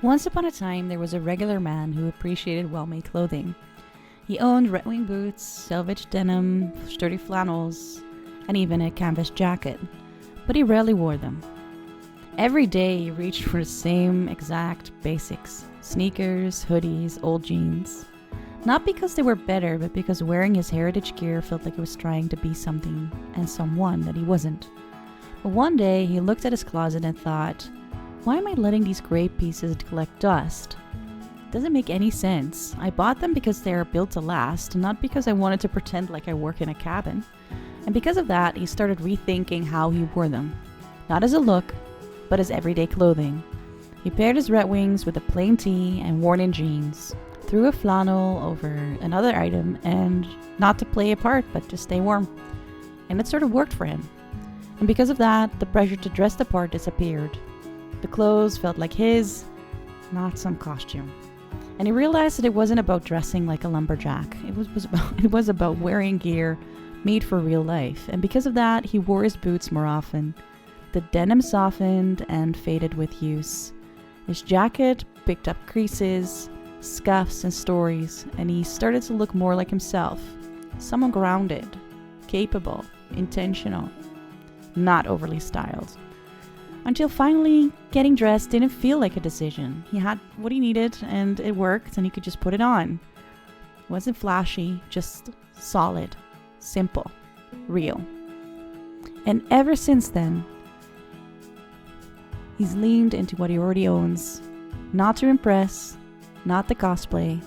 Once upon a time, there was a regular man who appreciated well-made clothing. He owned red-wing boots, selvage denim, sturdy flannels, and even a canvas jacket, but he rarely wore them. Every day, he reached for the same exact basics: sneakers, hoodies, old jeans. Not because they were better, but because wearing his heritage gear felt like he was trying to be something and someone that he wasn't. But one day, he looked at his closet and thought, why am I letting these great pieces collect dust? Doesn't make any sense. I bought them because they are built to last, not because I wanted to pretend like I work in a cabin. And because of that, he started rethinking how he wore them. Not as a look, but as everyday clothing. He paired his red wings with a plain tee and worn-in jeans, threw a flannel over another item, and not to play a part, but to stay warm. And it sort of worked for him. And because of that, the pressure to dress the part disappeared. The clothes felt like his, not some costume. And he realized that it wasn't about dressing like a lumberjack. It was about wearing gear made for real life. And because of that, he wore his boots more often. The denim softened and faded with use. His jacket picked up creases, scuffs, and stories, and he started to look more like himself. Someone grounded, capable, intentional, not overly styled. Until finally, getting dressed didn't feel like a decision. He had what he needed and it worked, and he could just put it on. It wasn't flashy, just solid, simple, real. And ever since then, he's leaned into what he already owns, not to impress, not to cosplay,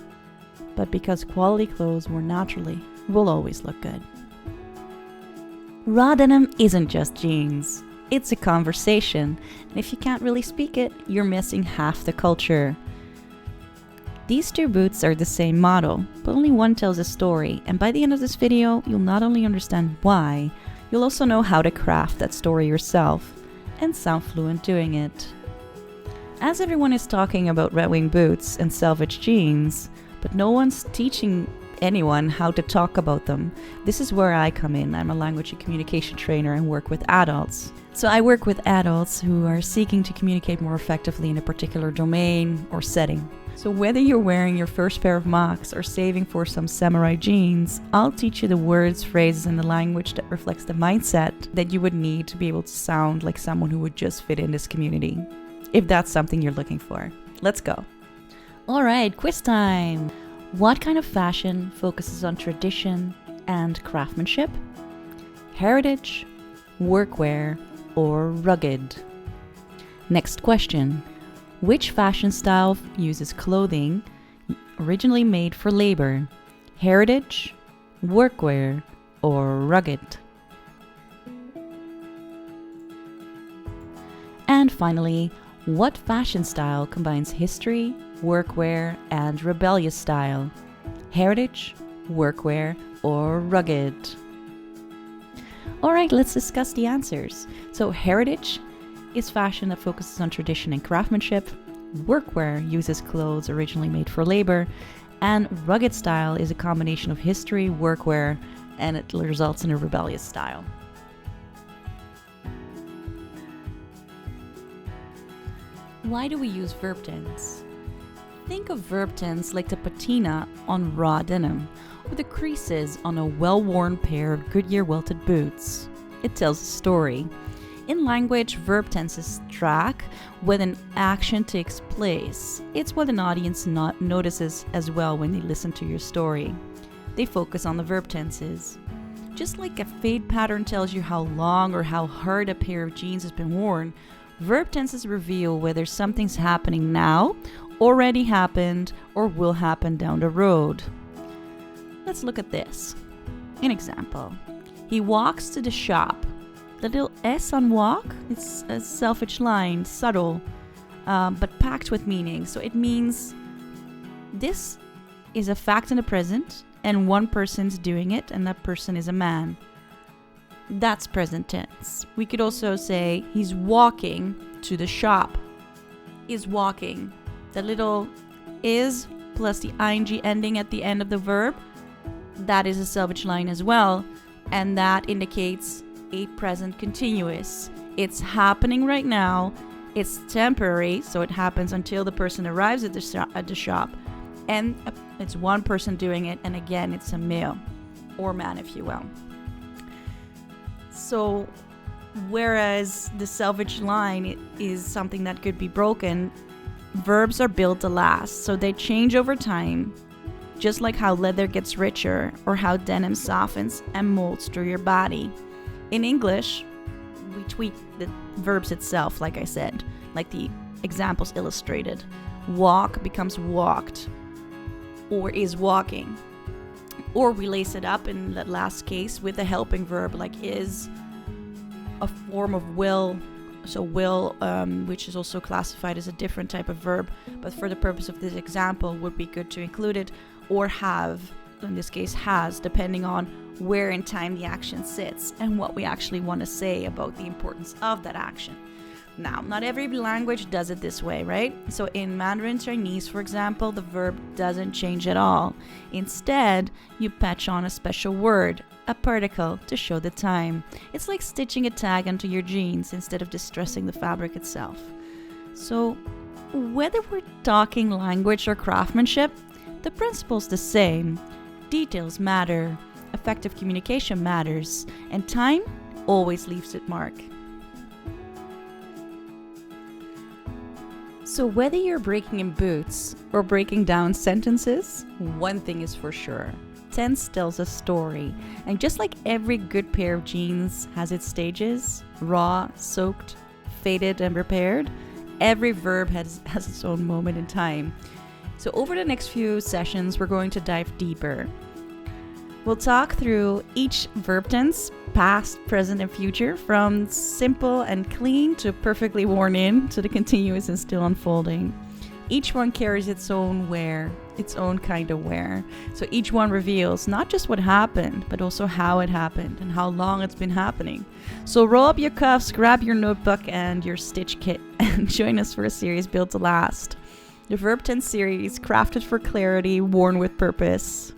but because quality clothes more naturally will always look good. Raw denim isn't just jeans. It's a conversation, and if you can't really speak it, you're missing half the culture. These two boots are the same model, but only one tells a story, and by the end of this video, you'll not only understand why, you'll also know how to craft that story yourself, and sound fluent doing it. As everyone is talking about red-wing boots and selvage jeans, but no one's teaching anyone how to talk about them, this is where I come in. I'm a language and communication trainer and work with adults. So I work with adults who are seeking to communicate more effectively in a particular domain or setting. So whether you're wearing your first pair of Mocs or saving for some samurai jeans, I'll teach you the words, phrases, and the language that reflects the mindset that you would need to be able to sound like someone who would just fit in this community, if that's something you're looking for. Let's go. All right, quiz time. What kind of fashion focuses on tradition and craftsmanship? Heritage, workwear, or rugged? Next question. Which fashion style uses clothing originally made for labor? Heritage, workwear, or rugged? And finally, what fashion style combines history, workwear, and rebellious style? Heritage, workwear, or rugged? Alright, let's discuss the answers. So heritage is fashion that focuses on tradition and craftsmanship. Workwear uses clothes originally made for labor. And rugged style is a combination of history, workwear, and it results in a rebellious style. Why do we use verb tense? Think of verb tense like the patina on raw denim, or the creases on a well-worn pair of Goodyear welted boots. It tells a story. In language, verb tenses track when an action takes place. It's what an audience notices as well when they listen to your story. They focus on the verb tenses. Just like a fade pattern tells you how long or how hard a pair of jeans has been worn, verb tenses reveal whether something's happening now, already happened, or will happen down the road. Let's look at this. An example. He walks to the shop. The little S on walk, it's a selfish line, subtle, but packed with meaning. So it means this is a fact in the present, and one person's doing it, and that person is a man. That's present tense. We could also say he's walking to the shop. Is walking. The little is plus the ing ending at the end of the verb, that is a selvage line as well, and that indicates a present continuous. It's happening right now, It's temporary, so it happens until the person arrives at the shop. And it's one person doing it, and again, it's a male or man, if you will. So, whereas the selvage line is something that could be broken, verbs are built to last, so they change over time, just like how leather gets richer or how denim softens and molds through your body. In English, we tweak the verbs itself, like I said, like the examples illustrated. Walk becomes walked, or is walking. Or we lace it up in that last case with a helping verb, like is, a form of will. So will, which is also classified as a different type of verb, but for the purpose of this example would be good to include it, or have, in this case has, depending on where in time the action sits and what we actually want to say about the importance of that action. Now, not every language does it this way, right? So in Mandarin Chinese, for example, the verb doesn't change at all. Instead, you patch on a special word, a particle, to show the time. It's like stitching a tag onto your jeans instead of distressing the fabric itself. So, whether we're talking language or craftsmanship, the principle's the same. Details matter, effective communication matters, and time always leaves its mark. So whether you're breaking in boots or breaking down sentences, one thing is for sure. Tense tells a story, and just like every good pair of jeans has its stages, raw, soaked, faded, and repaired, every verb has its own moment in time. So over the next few sessions, we're going to dive deeper. We'll talk through each verb tense, past, present, and future, from simple and clean to perfectly worn in to the continuous and still unfolding. Each one carries its own wear, its own kind of wear. So each one reveals not just what happened, but also how it happened and how long it's been happening. So roll up your cuffs, grab your notebook and your stitch kit, and join us for a series built to last. The Verb Tense Series, crafted for clarity, worn with purpose.